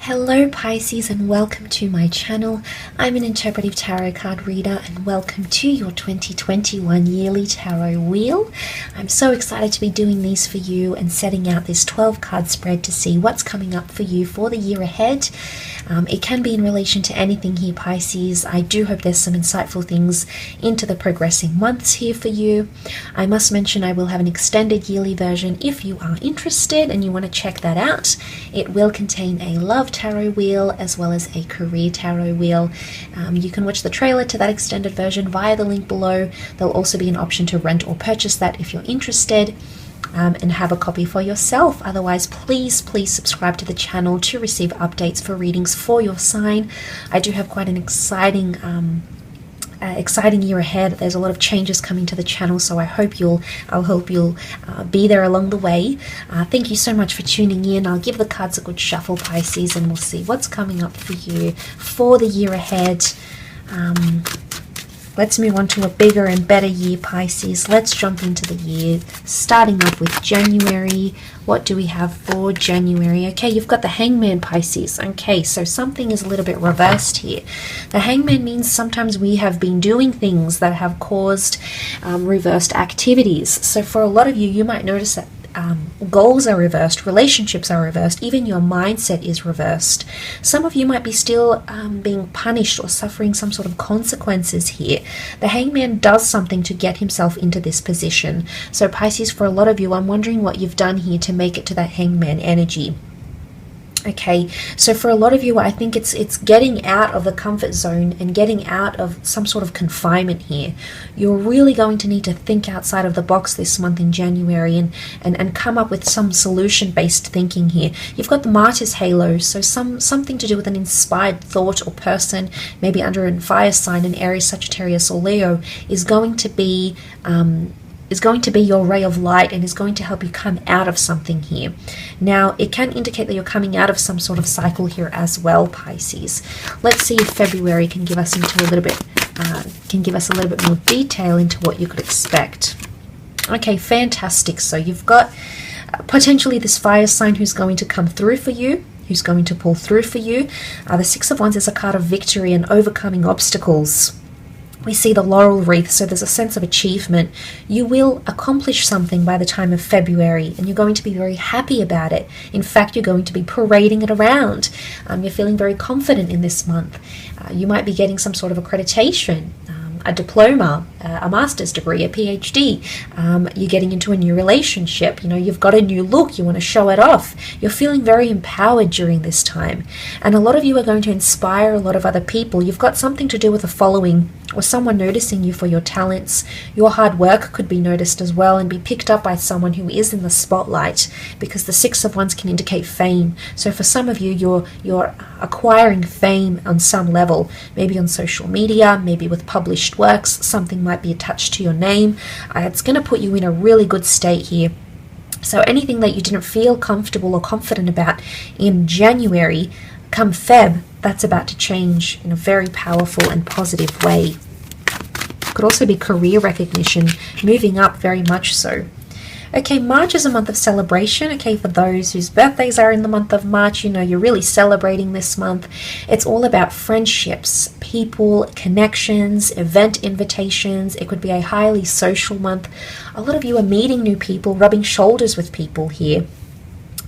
Hello Pisces, and welcome to my channel. I'm an interpretive tarot card reader, and welcome to your 2021 yearly tarot wheel. I'm so excited to be doing these for you and setting out this 12 card spread to see what's coming up for you for the year ahead. It can be in relation to anything here, Pisces. I do hope there's some insightful things into the progressing months here for you. I must mention I will have an extended yearly version if you are interested and you want to check that out. It will contain a love tarot wheel as well as a career tarot wheel. You can watch the trailer to that extended version via the link below. There'll also be an option to rent or purchase that if you're interested. And have a copy for yourself. Otherwise, please subscribe to the channel to receive updates for readings for your sign. I do have quite an exciting year ahead. There's a lot of changes coming to the channel, so I hope you'll be there along the way. Thank you so much for tuning in. I'll give the cards a good shuffle, Pisces, and we'll see what's coming up for you for the year ahead. Let's move on to a bigger and better year, Pisces. Let's jump into the year, starting off with January. What do we have for January? Okay, you've got the Hangman, Pisces. Okay, so something is a little bit reversed here. The Hangman means sometimes we have been doing things that have caused reversed activities. So for a lot of you, you might notice that goals are reversed, relationships are reversed, even your mindset is reversed. Some of you might be still being punished or suffering some sort of consequences here. The Hangman does something to get himself into this position. So Pisces, for a lot of you, I'm wondering what you've done here to make it to that Hangman energy. Okay, so for a lot of you, I think it's getting out of the comfort zone and getting out of some sort of confinement here. You're really going to need to think outside of the box this month in January and come up with some solution-based thinking here. You've got the Martyr's halo, so something to do with an inspired thought or person, maybe under a fire sign, an Aries, Sagittarius, or Leo, is going to be your ray of light and is going to help you come out of something here. Now, it can indicate that you're coming out of some sort of cycle here as well, Pisces. Let's see if February can give us a little bit more detail into what you could expect. Okay, fantastic. So you've got potentially this fire sign who's going to come through for you, who's going to pull through for you. The Six of Wands is a card of victory and overcoming obstacles. We see the laurel wreath, so there's a sense of achievement. You will accomplish something by the time of February, and you're going to be very happy about it. In fact, you're going to be parading it around. You're feeling very confident in this month. You might be getting some sort of accreditation, a diploma, a master's degree, a PhD. You're getting into a new relationship. You know, you've got a new look. You want to show it off. You're feeling very empowered during this time. And a lot of you are going to inspire a lot of other people. You've got something to do with a following or someone noticing you for your talents. Your hard work could be noticed as well and be picked up by someone who is in the spotlight, because the Six of Wands can indicate fame. So for some of you, you're acquiring fame on some level, maybe on social media, maybe with published works. Something might be attached to your name. It's going to put you in a really good state here. So anything that you didn't feel comfortable or confident about in January, come Feb, that's about to change in a very powerful and positive way. Could also be career recognition, moving up very much so. Okay, March is a month of celebration. Okay, for those whose birthdays are in the month of March, you know, you're really celebrating this month. It's all about friendships, people, connections, event invitations. It could be a highly social month. A lot of you are meeting new people, rubbing shoulders with people here.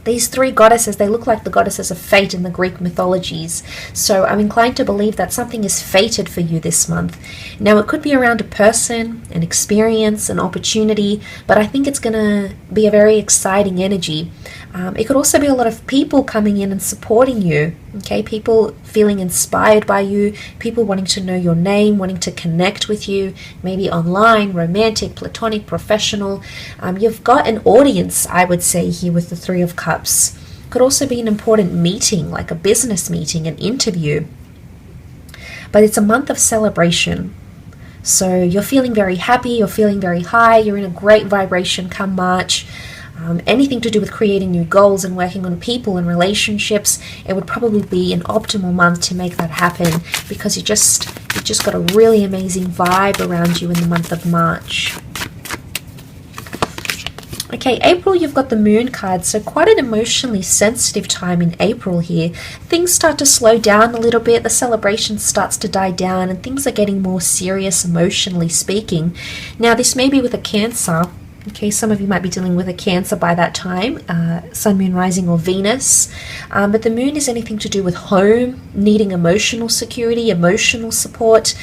These three goddesses, they look like the goddesses of fate in the Greek mythologies. So I'm inclined to believe that something is fated for you this month. Now, it could be around a person, an experience, an opportunity, but I think it's going to be a very exciting energy. It could also be a lot of people coming in and supporting you. Okay, people feeling inspired by you, people wanting to know your name, wanting to connect with you, maybe online, romantic, platonic, professional. You've got an audience, I would say, here with the Three of Cups. Could also be an important meeting, like a business meeting, an interview. But it's a month of celebration. So you're feeling very happy, you're feeling very high, you're in a great vibration come March. Anything to do with creating new goals and working on people and relationships, it would probably be an optimal month to make that happen, because you just got a really amazing vibe around you in the month of March. Okay, April, you've got the moon card, so quite an emotionally sensitive time in April here. Things start to slow down a little bit, the celebration starts to die down, and things are getting more serious emotionally speaking. Now, this may be with a Cancer. Okay, some of you might be dealing with a Cancer by that time, Sun, Moon, Rising, or Venus. But the moon is anything to do with home, needing emotional security, emotional support.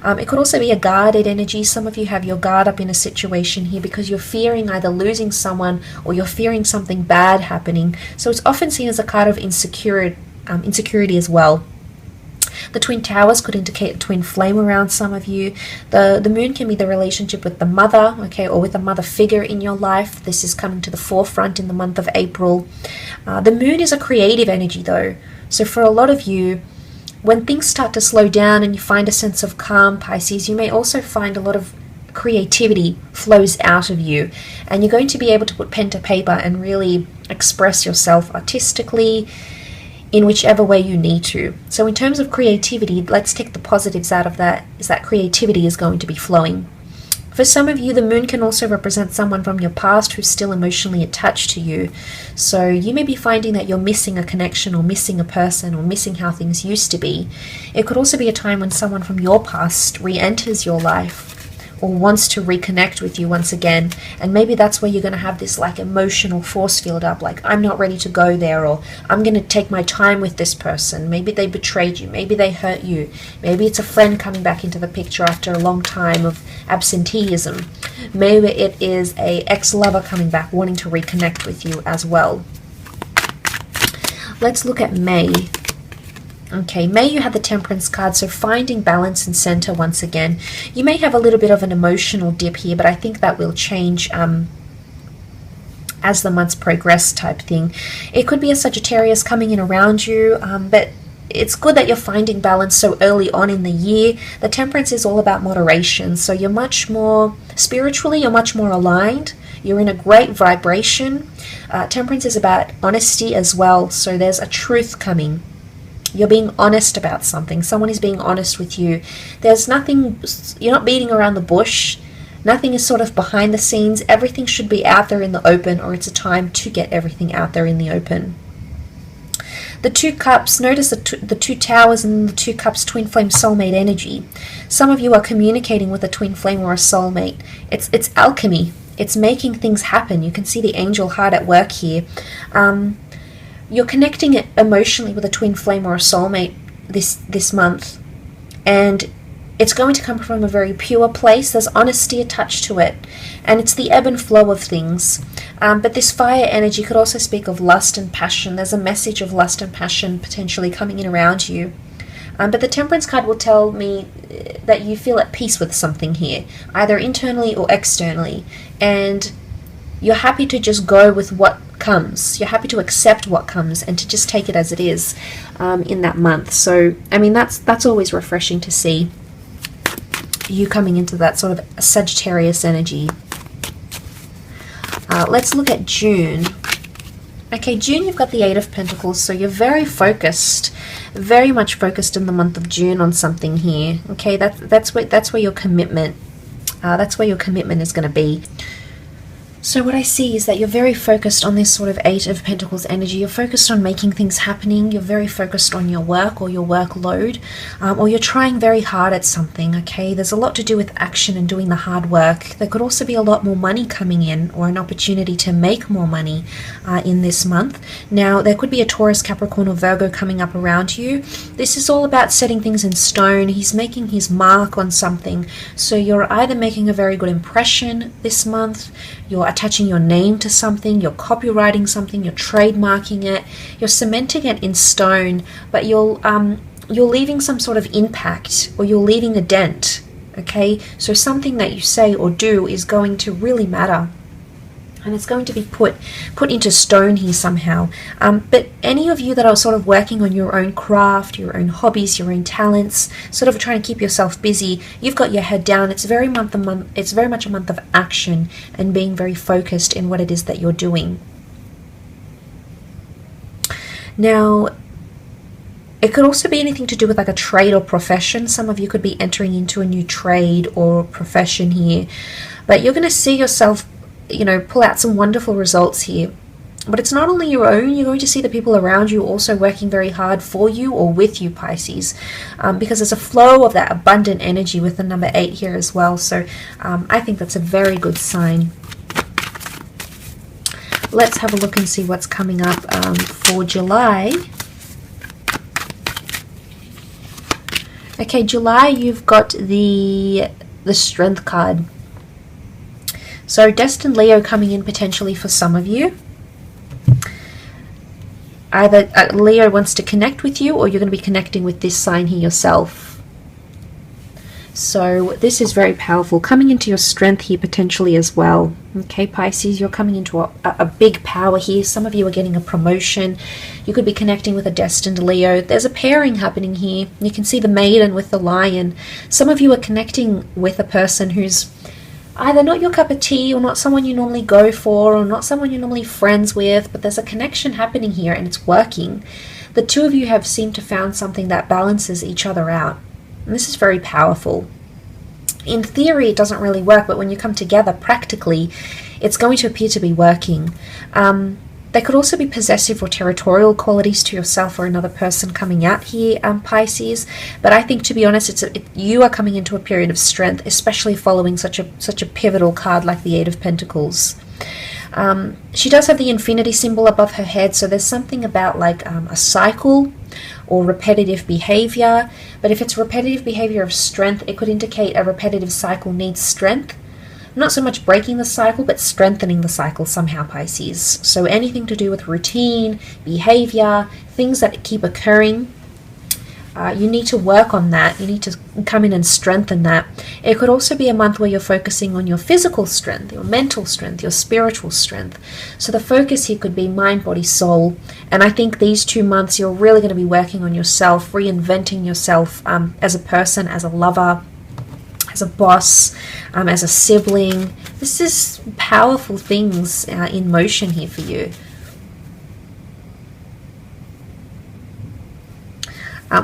It could also be a guarded energy. Some of you have your guard up in a situation here because you're fearing either losing someone or you're fearing something bad happening. So it's often seen as a card of insecurity as well. The twin towers could indicate a twin flame around some of you. The moon can be the relationship with the mother, okay, or with a mother figure in your life. This is coming to the forefront in the month of April. The moon is a creative energy though. So for a lot of you, when things start to slow down and you find a sense of calm, Pisces, you may also find a lot of creativity flows out of you, and you're going to be able to put pen to paper and really express yourself artistically in whichever way you need to. So in terms of creativity, let's take the positives out of that, is that creativity is going to be flowing. For some of you, the moon can also represent someone from your past who's still emotionally attached to you. So you may be finding that you're missing a connection or missing a person or missing how things used to be. It could also be a time when someone from your past re-enters your life or wants to reconnect with you once again, and maybe that's where you're going to have this like emotional force field up, like I'm not ready to go there, or I'm going to take my time with this person. Maybe they betrayed you, maybe they hurt you, maybe it's a friend coming back into the picture after a long time of absenteeism, maybe it is a ex-lover coming back wanting to reconnect with you as well. Let's look at May. Okay, May, you have the Temperance card, so finding balance and center once again. You may have a little bit of an emotional dip here, but I think that will change as the months progress type thing. It could be a Sagittarius coming in around you, but it's good that you're finding balance so early on in the year. The Temperance is all about moderation, so you're much more, spiritually, you're much more aligned. You're in a great vibration. Temperance is about honesty as well, so there's a truth coming. You're being honest about something. Someone is being honest with you. There's nothing, you're not beating around the bush. Nothing is sort of behind the scenes. Everything should be out there in the open, or it's a time to get everything out there in the open. The two cups, notice the two towers and the two cups, twin flame soulmate energy. Some of you are communicating with a twin flame or a soulmate. It's alchemy. It's making things happen. You can see the angel heart at work here. You're connecting it emotionally with a twin flame or a soulmate this month, and it's going to come from a very pure place. There's honesty attached to it, and it's the ebb and flow of things. But this fire energy could also speak of lust and passion. There's a message of lust and passion potentially coming in around you. But the Temperance card will tell me that you feel at peace with something here, either internally or externally, and you're happy to just go with what comes. You're happy to accept what comes and to just take it as it is in that month. So, I mean, that's always refreshing to see you coming into that sort of Sagittarius energy. Let's look at June. Okay, June, you've got the Eight of Pentacles, so you're very focused, very much focused in the month of June on something here. Okay, that's where your commitment, that's where your commitment is going to be. So what I see is that you're very focused on this sort of Eight of Pentacles energy. You're focused on making things happening. You're very focused on your work or your workload, or you're trying very hard at something, okay? There's a lot to do with action and doing the hard work. There could also be a lot more money coming in, or an opportunity to make more money in this month. Now, there could be a Taurus, Capricorn, or Virgo coming up around you. This is all about setting things in stone. He's making his mark on something. So you're either making a very good impression this month, you're attaching your name to something, you're copywriting something, you're trademarking it, you're cementing it in stone, but you're leaving some sort of impact, or you're leaving a dent, okay? So something that you say or do is going to really matter, and it's going to be put into stone here somehow. But any of you that are sort of working on your own craft, your own hobbies, your own talents, sort of trying to keep yourself busy, you've got your head down. It's very much a month of action and being very focused in what it is that you're doing. Now, it could also be anything to do with like a trade or profession. Some of you could be entering into a new trade or profession here, but you're going to see yourself you know, pull out some wonderful results here. But it's not only your own, you're going to see the people around you also working very hard for you or with you, Pisces, because there's a flow of that abundant energy with the number 8 here as well. So I think that's a very good sign. Let's have a look and see what's coming up for July. Okay, July, you've got the Strength card. So destined Leo coming in potentially for some of you. Either Leo wants to connect with you, or you're going to be connecting with this sign here yourself. So this is very powerful. Coming into your strength here potentially as well. Okay, Pisces, you're coming into a big power here. Some of you are getting a promotion. You could be connecting with a destined Leo. There's a pairing happening here. You can see the maiden with the lion. Some of you are connecting with a person who's either not your cup of tea, or not someone you normally go for, or not someone you're normally friends with, but there's a connection happening here and it's working. The two of you have seemed to found something that balances each other out. And this is very powerful. In theory, it doesn't really work, but when you come together practically, it's going to appear to be working. There could also be possessive or territorial qualities to yourself or another person coming out here, Pisces. But I think, to be honest, you are coming into a period of strength, especially following such a pivotal card like the 8 of Pentacles. She does have the infinity symbol above her head, so there's something about like a cycle or repetitive behavior. But if it's repetitive behavior of strength, it could indicate a repetitive cycle needs strength. Not so much breaking the cycle, but strengthening the cycle somehow, Pisces. So anything to do with routine, behavior, things that keep occurring, you need to work on that. You need to come in and strengthen that. It could also be a month where you're focusing on your physical strength, your mental strength, your spiritual strength. So the focus here could be mind, body, soul. And I think these 2 months you're really going to be working on yourself, reinventing yourself as a person, as a lover, as a boss, as a sibling. This is powerful things in motion here for you.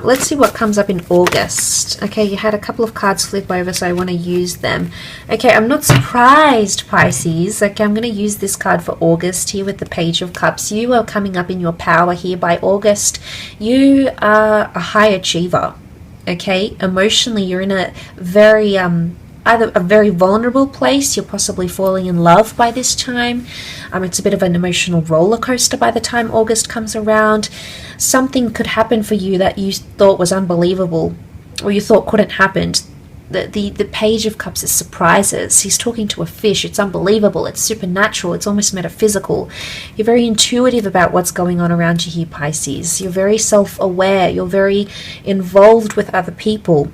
Let's see what comes up in August. Okay, you had a couple of cards flip over, so I want to use them. Okay, I'm not surprised, Pisces. Okay, I'm going to use this card for August here with the Page of Cups. You are coming up in your power here by August. You are a high achiever. Okay, emotionally you're in a very either a very vulnerable place. You're possibly falling in love by this time. It's a bit of an emotional roller coaster by the time August comes around. Something could happen for you that you thought was unbelievable, or you thought couldn't happen. The Page of Cups is surprises. He's talking to a fish. It's unbelievable. It's supernatural. It's almost metaphysical. You're very intuitive about what's going on around you here, Pisces. You're very self-aware. You're very involved with other people.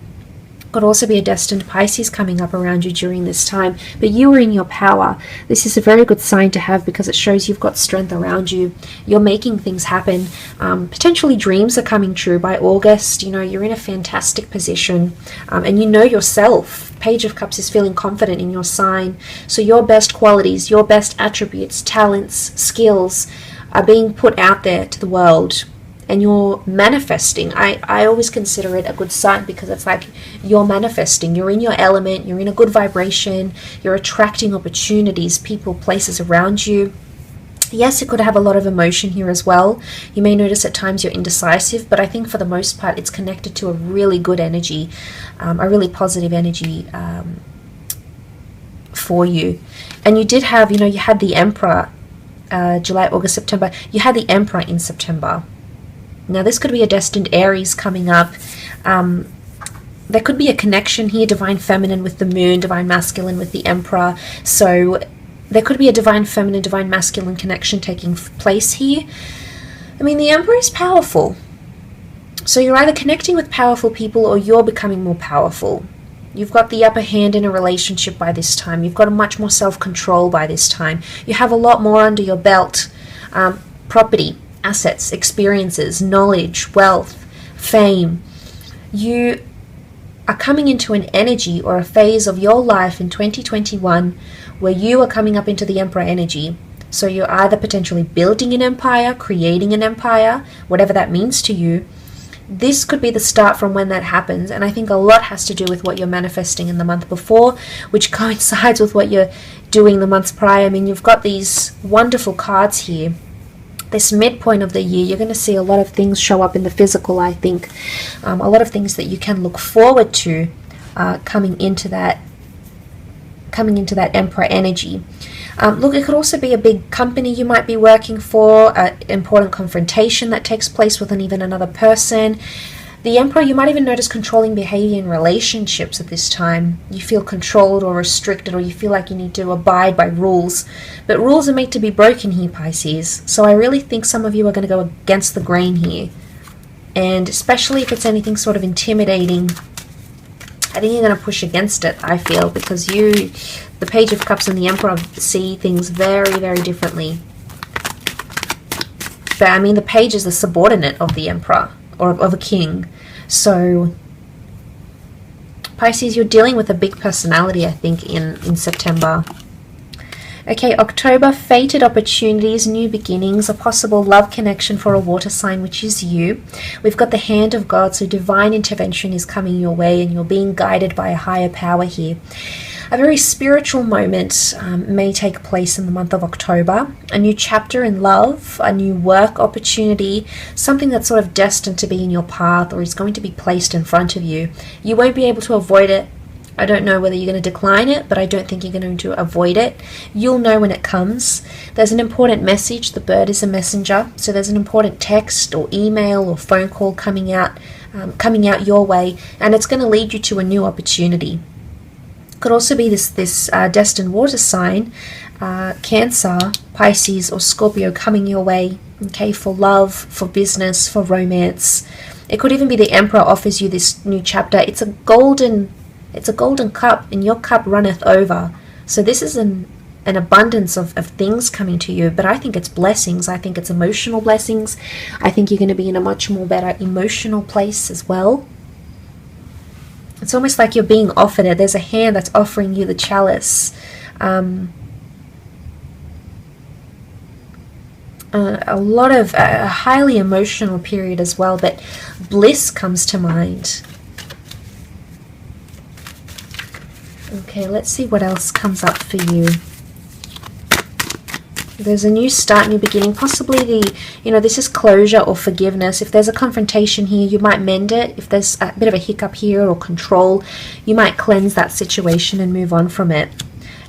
Could also be a destined Pisces coming up around you during this time, but you are in your power. This is a very good sign to have because it shows you've got strength around you. You're making things happen. Potentially dreams are coming true by August. You know, you're in a fantastic position, and you know yourself. Page of Cups is feeling confident in your sign. So your best qualities, your best attributes, talents, skills are being put out there to the world. And you're manifesting. I always consider it a good sign because it's like you're manifesting. You're in your element. You're in a good vibration. You're attracting opportunities, people, places around you. Yes, it could have a lot of emotion here as well. You may notice at times you're indecisive, but I think for the most part it's connected to a really good energy, a really positive energy for you. And you did have, you had the Emperor, July, August, September. You had the Emperor in September. Now, this could be a destined Aries coming up. There could be a connection here, divine feminine with the moon, divine masculine with the Emperor. So there could be a divine feminine, divine masculine connection taking place here. I mean, the Emperor is powerful. So you're either connecting with powerful people or you're becoming more powerful. You've got the upper hand in a relationship by this time. You've got a much more self-control by this time. You have a lot more under your belt. Property, assets, experiences, knowledge, wealth, fame. You are coming into an energy or a phase of your life in 2021 where you are coming up into the Emperor energy. So you're either potentially building an empire, creating an empire, whatever that means to you. This could be the start from when that happens, and I think a lot has to do with what you're manifesting in the month before, which coincides with what you're doing the months prior. I mean, you've got these wonderful cards here. This midpoint of the year, you're going to see a lot of things show up in the physical, I think. A lot of things that you can look forward to coming into that Emperor energy. Look, it could also be a big company you might be working for, an important confrontation that takes place with even another person. The Emperor, you might even notice controlling behavior in relationships at this time. You feel controlled or restricted, or you feel like you need to abide by rules. But rules are made to be broken here, Pisces. So I really think some of you are going to go against the grain here. And especially if it's anything sort of intimidating, I think you're going to push against it, I feel, because the Page of Cups and the Emperor see things very, very differently. But I mean, the Page is the subordinate of the Emperor, or of a king. So Pisces, you're dealing with a big personality, I think, in September. Okay, October, fated opportunities, new beginnings, a possible love connection for a water sign, which is you. We've got the hand of God, so divine intervention is coming your way and you're being guided by a higher power here. A very spiritual moment may take place in the month of October. A new chapter in love, a new work opportunity, something that's sort of destined to be in your path or is going to be placed in front of you. You won't be able to avoid it. I don't know whether you're going to decline it, but I don't think you're going to avoid it. You'll know when it comes. There's an important message. The bird is a messenger. So there's an important text or email or phone call coming out your way, and it's going to lead you to a new opportunity. Could also be this destined water sign, Cancer, Pisces, or Scorpio coming your way, okay, for love, for business, for romance. It could even be the Emperor offers you this new chapter. It's a golden cup, and your cup runneth over. So this is an abundance of things coming to you, but I think it's blessings. I think it's emotional blessings. I think you're going to be in a much more better emotional place as well. It's almost like you're being offered it. There's a hand that's offering you the chalice. A highly emotional period as well, but bliss comes to mind. Okay, let's see what else comes up for you. There's a new start, new beginning, possibly this is closure or forgiveness. If there's a confrontation here, you might mend it. If there's a bit of a hiccup here or control, you might cleanse that situation and move on from it.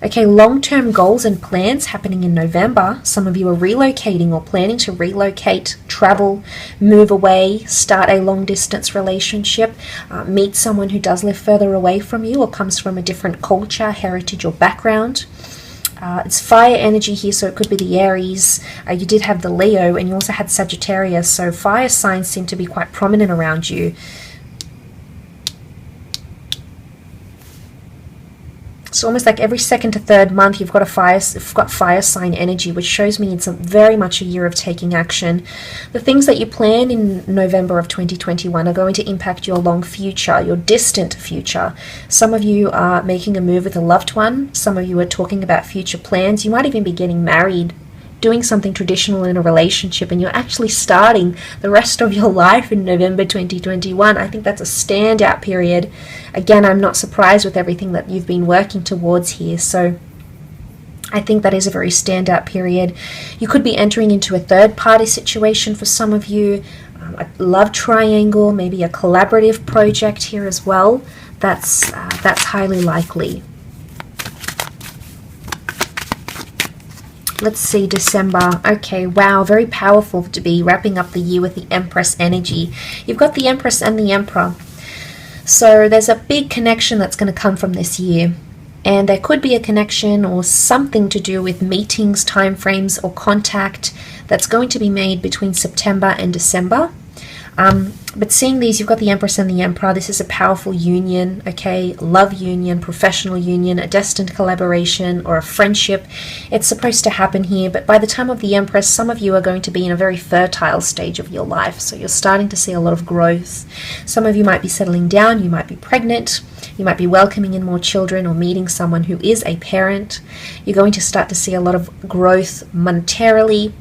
Okay, long-term goals and plans happening in November. Some of you are relocating or planning to relocate, travel, move away, start a long-distance relationship, meet someone who does live further away from you or comes from a different culture, heritage, or background. It's fire energy here, so it could be the Aries. You did have the Leo, and you also had Sagittarius, so fire signs seem to be quite prominent around you. It's almost like every second to third month you've got fire sign energy, which shows me it's very much a year of taking action. The things that you plan in November of 2021 are going to impact your long future, your distant future. Some of you are making a move with a loved one. Some of you are talking about future plans. You might even be getting married, doing something traditional in a relationship, and you're actually starting the rest of your life in November 2021. I think that's a standout period. Again, I'm not surprised with everything that you've been working towards here, so I think that is a very standout period. You could be entering into a third-party situation for some of you, a love triangle, maybe a collaborative project here as well. That's highly likely. Let's see, December. Okay, wow, very powerful to be wrapping up the year with the Empress energy. You've got the Empress and the Emperor. So there's a big connection that's going to come from this year. And there could be a connection or something to do with meetings, timeframes, or contact that's going to be made between September and December. But seeing these, you've got the Empress and the Emperor. This is a powerful union, okay? Love union, professional union, a destined collaboration, or a friendship. It's supposed to happen here, but by the time of the Empress, some of you are going to be in a very fertile stage of your life. So you're starting to see a lot of growth. Some of you might be settling down. You might be pregnant. You might be welcoming in more children or meeting someone who is a parent. You're going to start to see a lot of growth monetarily,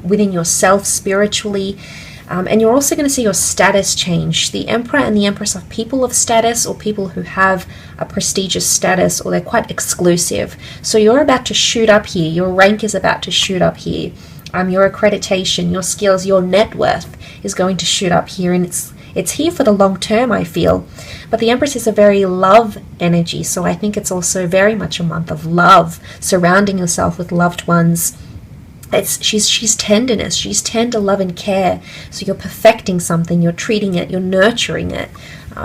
within yourself, spiritually. And you're also going to see your status change. The Emperor and the Empress are people of status, or people who have a prestigious status, or they're quite exclusive. So you're about to shoot up here. Your rank is about to shoot up here. Your accreditation, your skills, your net worth is going to shoot up here, and it's here for the long term, I feel. But the Empress is a very love energy, so I think it's also very much a month of love, surrounding yourself with loved ones. She's tenderness, she's tender love and care. So you're perfecting something, you're treating it, you're nurturing it.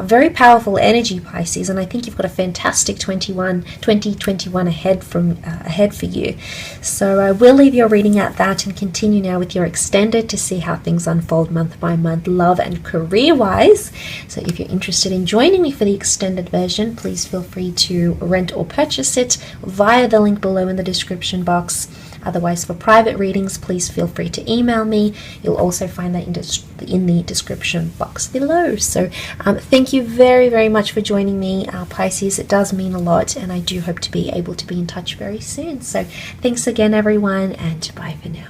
Very powerful energy, Pisces, and I think you've got a fantastic 2021 ahead for you. So I will leave your reading at that and continue now with your extended to see how things unfold month by month, love and career-wise. So if you're interested in joining me for the extended version, please feel free to rent or purchase it via the link below in the description box. Otherwise, for private readings, please feel free to email me. You'll also find that in the description box below. So thank you very, very much for joining me, Pisces. It does mean a lot, and I do hope to be able to be in touch very soon. So thanks again, everyone, and bye for now.